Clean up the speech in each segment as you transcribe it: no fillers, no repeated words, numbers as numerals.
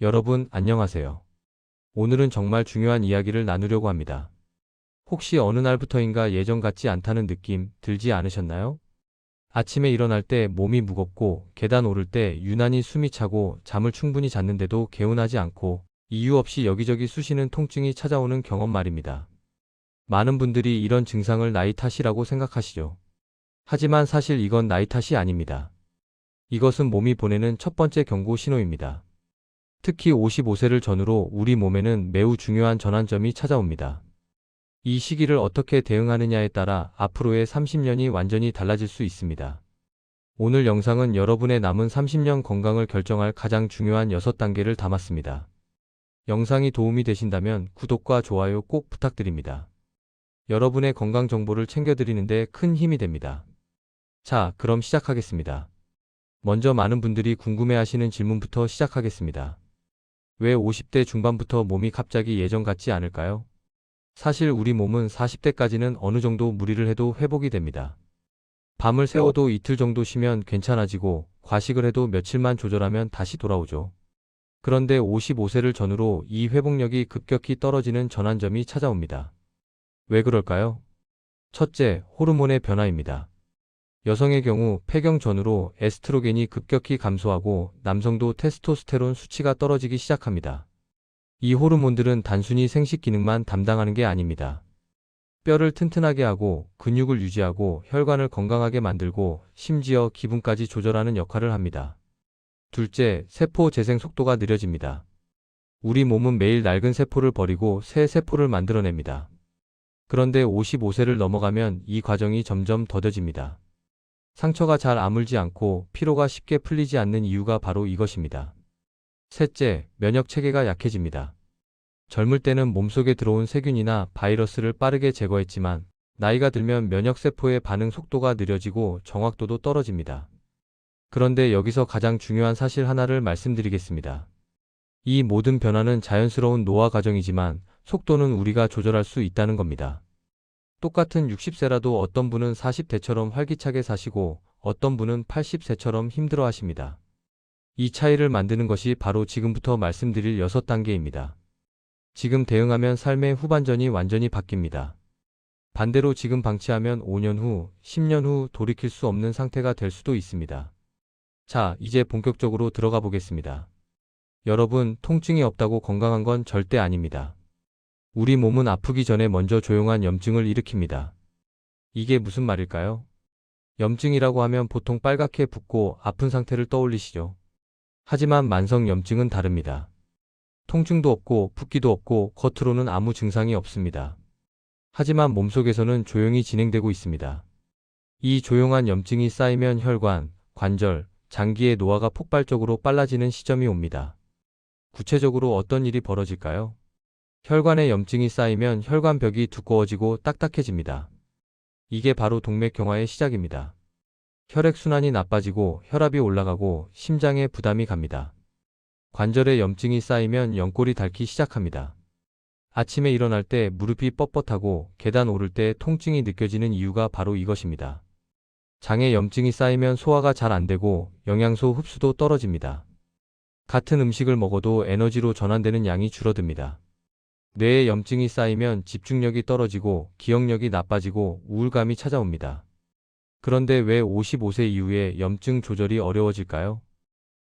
여러분, 안녕하세요. 오늘은 정말 중요한 이야기를 나누려고 합니다. 혹시 어느 날부터인가 예전 같지 않다는 느낌 들지 않으셨나요? 아침에 일어날 때 몸이 무겁고 계단 오를 때 유난히 숨이 차고 잠을 충분히 잤는데도 개운하지 않고 이유 없이 여기저기 쑤시는 통증이 찾아오는 경험 말입니다. 많은 분들이 이런 증상을 나이 탓이라고 생각하시죠. 하지만 사실 이건 나이 탓이 아닙니다. 이것은 몸이 보내는 첫 번째 경고 신호입니다. 특히 55세를 전후로 우리 몸에는 매우 중요한 전환점이 찾아옵니다. 이 시기를 어떻게 대응하느냐에 따라 앞으로의 30년이 완전히 달라질 수 있습니다. 오늘 영상은 여러분의 남은 30년 건강을 결정할 가장 중요한 6단계를 담았습니다. 영상이 도움이 되신다면 구독과 좋아요 꼭 부탁드립니다. 여러분의 건강 정보를 챙겨드리는데 큰 힘이 됩니다. 자, 그럼 시작하겠습니다. 먼저 많은 분들이 궁금해하시는 질문부터 시작하겠습니다. 왜 50대 중반부터 몸이 갑자기 예전 같지 않을까요? 사실 우리 몸은 40대까지는 어느 정도 무리를 해도 회복이 됩니다. 밤을 새워도 이틀 정도 쉬면 괜찮아지고 과식을 해도 며칠만 조절하면 다시 돌아오죠. 그런데 55세를 전후로 이 회복력이 급격히 떨어지는 전환점이 찾아옵니다. 왜 그럴까요? 첫째, 호르몬의 변화입니다. 여성의 경우 폐경 전후로 에스트로겐이 급격히 감소하고 남성도 테스토스테론 수치가 떨어지기 시작합니다. 이 호르몬들은 단순히 생식 기능만 담당하는 게 아닙니다. 뼈를 튼튼하게 하고 근육을 유지하고 혈관을 건강하게 만들고 심지어 기분까지 조절하는 역할을 합니다. 둘째, 세포 재생 속도가 느려집니다. 우리 몸은 매일 낡은 세포를 버리고 새 세포를 만들어냅니다. 그런데 55세를 넘어가면 이 과정이 점점 더뎌집니다. 상처가 잘 아물지 않고 피로가 쉽게 풀리지 않는 이유가 바로 이것입니다. 셋째, 면역 체계가 약해집니다. 젊을 때는 몸속에 들어온 세균이나 바이러스를 빠르게 제거했지만 나이가 들면 면역세포의 반응 속도가 느려지고 정확도도 떨어집니다. 그런데 여기서 가장 중요한 사실 하나를 말씀드리겠습니다. 이 모든 변화는 자연스러운 노화 과정이지만 속도는 우리가 조절할 수 있다는 겁니다. 똑같은 60세라도 어떤 분은 40대처럼 활기차게 사시고 어떤 분은 80세처럼 힘들어 하십니다. 이 차이를 만드는 것이 바로 지금부터 말씀드릴 6단계입니다. 지금 대응하면 삶의 후반전이 완전히 바뀝니다. 반대로 지금 방치하면 5년 후, 10년 후 돌이킬 수 없는 상태가 될 수도 있습니다. 자, 이제 본격적으로 들어가 보겠습니다. 여러분, 통증이 없다고 건강한 건 절대 아닙니다. 우리 몸은 아프기 전에 먼저 조용한 염증을 일으킵니다. 이게 무슨 말일까요? 염증이라고 하면 보통 빨갛게 붓고 아픈 상태를 떠올리시죠. 하지만 만성 염증은 다릅니다. 통증도 없고 붓기도 없고 겉으로는 아무 증상이 없습니다. 하지만 몸속에서는 조용히 진행되고 있습니다. 이 조용한 염증이 쌓이면 혈관, 관절, 장기의 노화가 폭발적으로 빨라지는 시점이 옵니다. 구체적으로 어떤 일이 벌어질까요? 혈관에 염증이 쌓이면 혈관벽이 두꺼워지고 딱딱해집니다. 이게 바로 동맥경화의 시작입니다. 혈액순환이 나빠지고 혈압이 올라가고 심장에 부담이 갑니다. 관절에 염증이 쌓이면 연골이 닳기 시작합니다. 아침에 일어날 때 무릎이 뻣뻣하고 계단 오를 때 통증이 느껴지는 이유가 바로 이것입니다. 장에 염증이 쌓이면 소화가 잘 안 되고 영양소 흡수도 떨어집니다. 같은 음식을 먹어도 에너지로 전환되는 양이 줄어듭니다. 뇌에 염증이 쌓이면 집중력이 떨어지고 기억력이 나빠지고 우울감이 찾아옵니다. 그런데 왜 55세 이후에 염증 조절이 어려워질까요?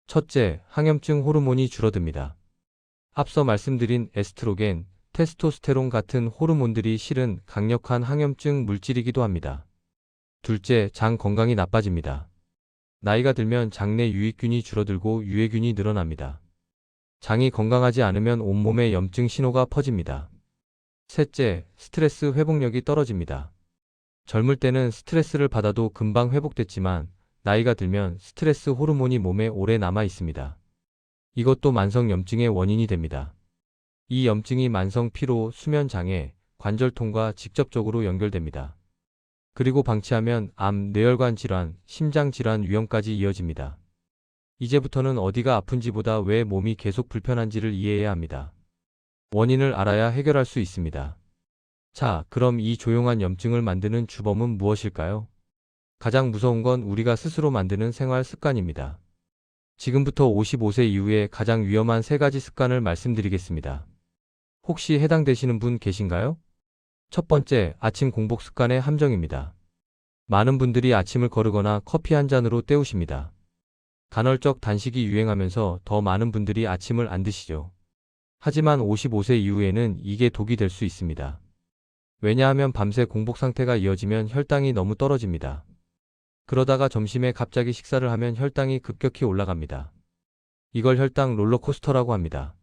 첫째, 항염증 호르몬이 줄어듭니다. 앞서 말씀드린 에스트로겐, 테스토스테론 같은 호르몬들이 실은 강력한 항염증 물질이기도 합니다. 둘째, 장 건강이 나빠집니다. 나이가 들면 장내 유익균이 줄어들고 유해균이 늘어납니다. 장이 건강하지 않으면 온몸에 염증 신호가 퍼집니다. 셋째, 스트레스 회복력이 떨어집니다. 젊을 때는 스트레스를 받아도 금방 회복됐지만 나이가 들면 스트레스 호르몬이 몸에 오래 남아 있습니다. 이것도 만성 염증의 원인이 됩니다. 이 염증이 만성 피로, 수면 장애, 관절통과 직접적으로 연결됩니다. 그리고 방치하면 암, 뇌혈관 질환, 심장 질환 위험까지 이어집니다. 이제부터는 어디가 아픈지보다 왜 몸이 계속 불편한지를 이해해야 합니다. 원인을 알아야 해결할 수 있습니다. 자, 그럼 이 조용한 염증을 만드는 주범은 무엇일까요? 가장 무서운 건 우리가 스스로 만드는 생활 습관입니다. 지금부터 55세 이후에 가장 위험한 3가지 습관을 말씀드리겠습니다. 혹시 해당되시는 분 계신가요? 첫 번째, 아침 공복 습관의 함정입니다. 많은 분들이 아침을 거르거나 커피 한 잔으로 때우십니다. 간헐적 단식이 유행하면서 더 많은 분들이 아침을 안 드시죠. 하지만 55세 이후에는 이게 독이 될 수 있습니다. 왜냐하면 밤새 공복 상태가 이어지면 혈당이 너무 떨어집니다. 그러다가 점심에 갑자기 식사를 하면 혈당이 급격히 올라갑니다. 이걸 혈당 롤러코스터라고 합니다.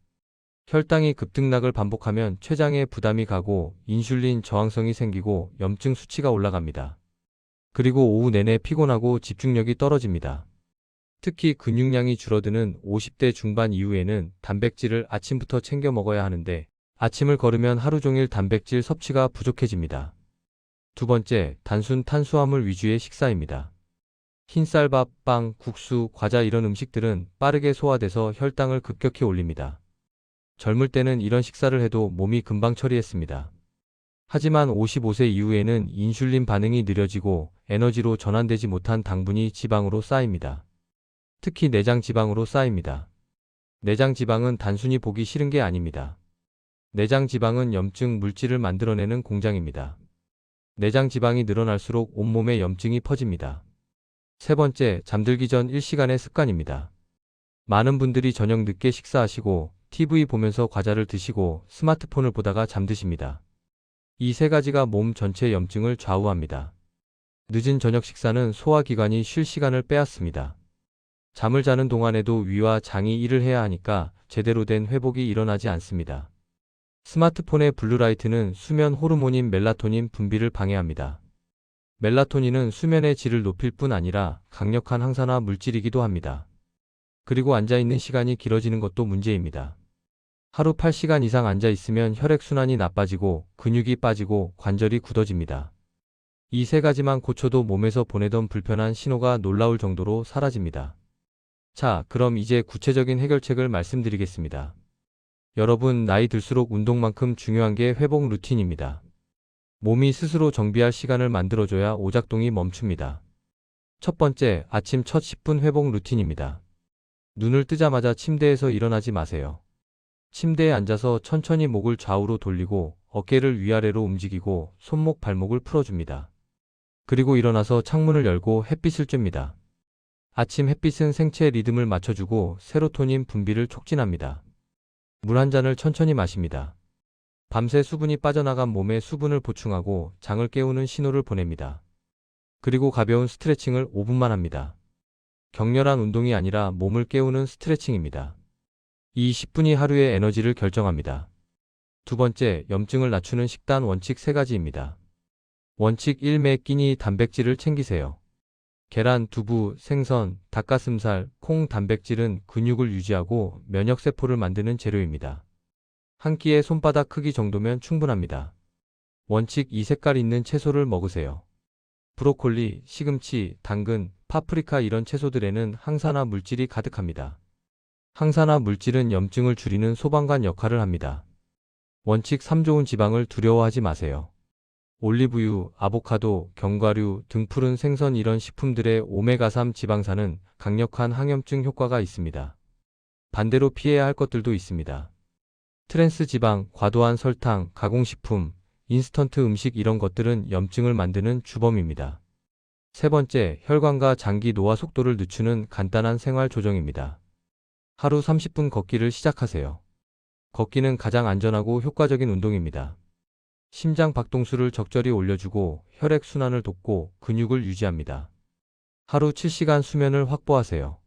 혈당이 급등락을 반복하면 췌장에 부담이 가고 인슐린 저항성이 생기고 염증 수치가 올라갑니다. 그리고 오후 내내 피곤하고 집중력이 떨어집니다. 특히 근육량이 줄어드는 50대 중반 이후에는 단백질을 아침부터 챙겨 먹어야 하는데 아침을 거르면 하루 종일 단백질 섭취가 부족해집니다. 두 번째, 단순 탄수화물 위주의 식사입니다. 흰쌀밥, 빵, 국수, 과자 이런 음식들은 빠르게 소화돼서 혈당을 급격히 올립니다. 젊을 때는 이런 식사를 해도 몸이 금방 처리했습니다. 하지만 55세 이후에는 인슐린 반응이 느려지고 에너지로 전환되지 못한 당분이 지방으로 쌓입니다. 특히 내장 지방으로 쌓입니다. 내장 지방은 단순히 보기 싫은 게 아닙니다. 내장 지방은 염증 물질을 만들어내는 공장입니다. 내장 지방이 늘어날수록 온몸에 염증이 퍼집니다. 세 번째, 잠들기 전 1시간의 습관입니다. 많은 분들이 저녁 늦게 식사하시고 TV 보면서 과자를 드시고 스마트폰을 보다가 잠드십니다. 이 3가지가 몸 전체 염증을 좌우합니다. 늦은 저녁 식사는 소화기관이 쉴 시간을 빼앗습니다. 잠을 자는 동안에도 위와 장이 일을 해야 하니까 제대로 된 회복이 일어나지 않습니다. 스마트폰의 블루라이트는 수면 호르몬인 멜라토닌 분비를 방해합니다. 멜라토닌은 수면의 질을 높일 뿐 아니라 강력한 항산화 물질이기도 합니다. 그리고 앉아있는 시간이 길어지는 것도 문제입니다. 하루 8시간 이상 앉아있으면 혈액순환이 나빠지고 근육이 빠지고 관절이 굳어집니다. 이 3가지만 고쳐도 몸에서 보내던 불편한 신호가 놀라울 정도로 사라집니다. 자, 그럼 이제 구체적인 해결책을 말씀드리겠습니다. 여러분, 나이 들수록 운동만큼 중요한 게 회복 루틴입니다. 몸이 스스로 정비할 시간을 만들어줘야 오작동이 멈춥니다. 첫 번째, 아침 첫 10분 회복 루틴입니다. 눈을 뜨자마자 침대에서 일어나지 마세요. 침대에 앉아서 천천히 목을 좌우로 돌리고 어깨를 위아래로 움직이고 손목 발목을 풀어줍니다. 그리고 일어나서 창문을 열고 햇빛을 쬐입니다. 아침 햇빛은 생체 리듬을 맞춰주고 세로토닌 분비를 촉진합니다. 물 한 잔을 천천히 마십니다. 밤새 수분이 빠져나간 몸에 수분을 보충하고 장을 깨우는 신호를 보냅니다. 그리고 가벼운 스트레칭을 5분만 합니다. 격렬한 운동이 아니라 몸을 깨우는 스트레칭입니다. 이 10분이 하루의 에너지를 결정합니다. 두 번째, 염증을 낮추는 식단 원칙 3가지입니다. 원칙 1. 매 끼니 단백질을 챙기세요. 계란, 두부, 생선, 닭가슴살, 콩 단백질은 근육을 유지하고 면역세포를 만드는 재료입니다. 한 끼의 손바닥 크기 정도면 충분합니다. 원칙 2. 색깔 있는 채소를 먹으세요. 브로콜리, 시금치, 당근, 파프리카 이런 채소들에는 항산화 물질이 가득합니다. 항산화 물질은 염증을 줄이는 소방관 역할을 합니다. 원칙 3. 좋은 지방을 두려워하지 마세요. 올리브유, 아보카도, 견과류, 등푸른 생선 이런 식품들의 오메가3 지방산은 강력한 항염증 효과가 있습니다. 반대로 피해야 할 것들도 있습니다. 트랜스 지방, 과도한 설탕, 가공식품, 인스턴트 음식 이런 것들은 염증을 만드는 주범입니다. 세 번째, 혈관과 장기 노화 속도를 늦추는 간단한 생활 조정입니다. 하루 30분 걷기를 시작하세요. 걷기는 가장 안전하고 효과적인 운동입니다. 심장 박동수를 적절히 올려주고 혈액 순환을 돕고 근육을 유지합니다. 하루 7시간 수면을 확보하세요.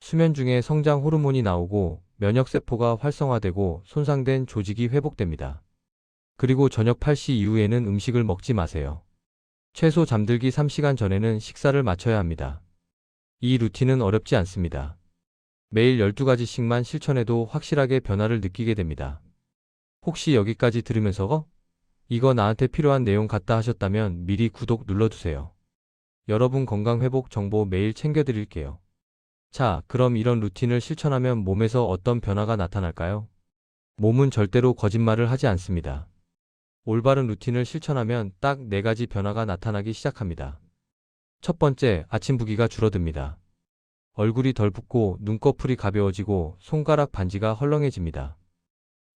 수면 중에 성장 호르몬이 나오고 면역세포가 활성화되고 손상된 조직이 회복됩니다. 그리고 저녁 8시 이후에는 음식을 먹지 마세요. 최소 잠들기 3시간 전에는 식사를 마쳐야 합니다. 이 루틴은 어렵지 않습니다. 매일 12가지씩만 실천해도 확실하게 변화를 느끼게 됩니다. 혹시 여기까지 들으면서 이거 나한테 필요한 내용 같다 하셨다면 미리 구독 눌러주세요. 여러분 건강 회복 정보 매일 챙겨드릴게요. 자, 그럼 이런 루틴을 실천하면 몸에서 어떤 변화가 나타날까요? 몸은 절대로 거짓말을 하지 않습니다. 올바른 루틴을 실천하면 딱 4가지 변화가 나타나기 시작합니다. 첫 번째, 아침 부기가 줄어듭니다. 얼굴이 덜 붓고 눈꺼풀이 가벼워지고 손가락 반지가 헐렁해집니다.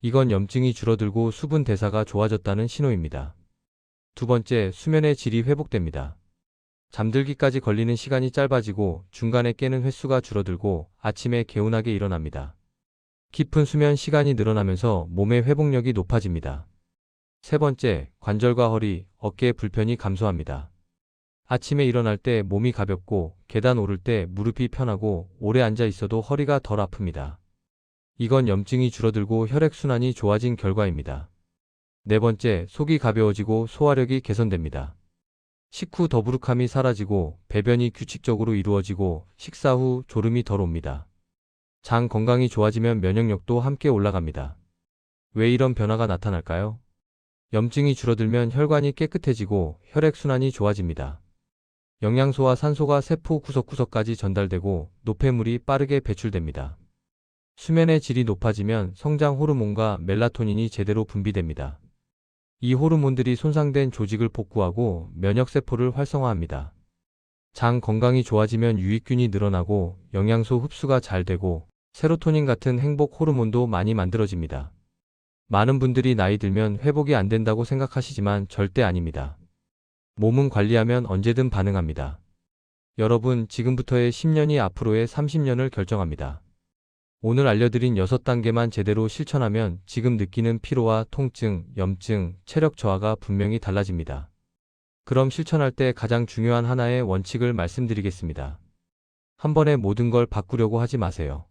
이건 염증이 줄어들고 수분 대사가 좋아졌다는 신호입니다. 두 번째, 수면의 질이 회복됩니다. 잠들기까지 걸리는 시간이 짧아지고 중간에 깨는 횟수가 줄어들고 아침에 개운하게 일어납니다. 깊은 수면 시간이 늘어나면서 몸의 회복력이 높아집니다. 세 번째, 관절과 허리, 어깨의 불편이 감소합니다. 아침에 일어날 때 몸이 가볍고 계단 오를 때 무릎이 편하고 오래 앉아 있어도 허리가 덜 아픕니다. 이건 염증이 줄어들고 혈액순환이 좋아진 결과입니다. 네 번째, 속이 가벼워지고 소화력이 개선됩니다. 식후 더부룩함이 사라지고 배변이 규칙적으로 이루어지고 식사 후 졸음이 덜 옵니다. 장 건강이 좋아지면 면역력도 함께 올라갑니다. 왜 이런 변화가 나타날까요? 염증이 줄어들면 혈관이 깨끗해지고 혈액순환이 좋아집니다. 영양소와 산소가 세포 구석구석까지 전달되고 노폐물이 빠르게 배출됩니다. 수면의 질이 높아지면 성장 호르몬과 멜라토닌이 제대로 분비됩니다. 이 호르몬들이 손상된 조직을 복구하고 면역세포를 활성화합니다. 장 건강이 좋아지면 유익균이 늘어나고 영양소 흡수가 잘 되고 세로토닌 같은 행복 호르몬도 많이 만들어집니다. 많은 분들이 나이 들면 회복이 안 된다고 생각하시지만 절대 아닙니다. 몸은 관리하면 언제든 반응합니다. 여러분, 지금부터의 10년이 앞으로의 30년을 결정합니다. 오늘 알려드린 6단계만 제대로 실천하면 지금 느끼는 피로와 통증, 염증, 체력 저하가 분명히 달라집니다. 그럼 실천할 때 가장 중요한 하나의 원칙을 말씀드리겠습니다. 한 번에 모든 걸 바꾸려고 하지 마세요.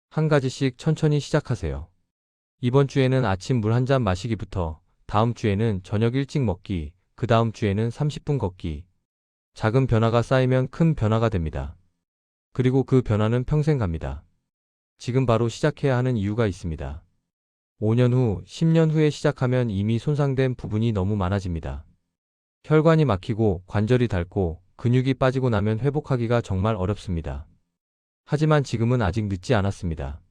한 가지씩 천천히 시작하세요. 이번 주에는 아침 물 한 잔 마시기부터, 다음 주에는 저녁 일찍 먹기, 그 다음 주에는 30분 걷기. 작은 변화가 쌓이면 큰 변화가 됩니다. 그리고 그 변화는 평생 갑니다. 지금 바로 시작해야 하는 이유가 있습니다. 5년 후, 10년 후에 시작하면 이미 손상된 부분이 너무 많아집니다. 혈관이 막히고 관절이 닳고 근육이 빠지고 나면 회복하기가 정말 어렵습니다. 하지만 지금은 아직 늦지 않았습니다.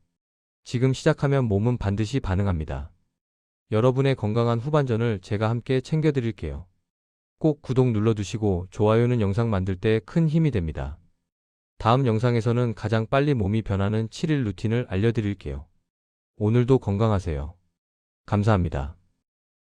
지금 시작하면 몸은 반드시 반응합니다. 여러분의 건강한 후반전을 제가 함께 챙겨드릴게요. 꼭 구독 눌러두시고 좋아요는 영상 만들 때 큰 힘이 됩니다. 다음 영상에서는 가장 빨리 몸이 변하는 7일 루틴을 알려드릴게요. 오늘도 건강하세요. 감사합니다.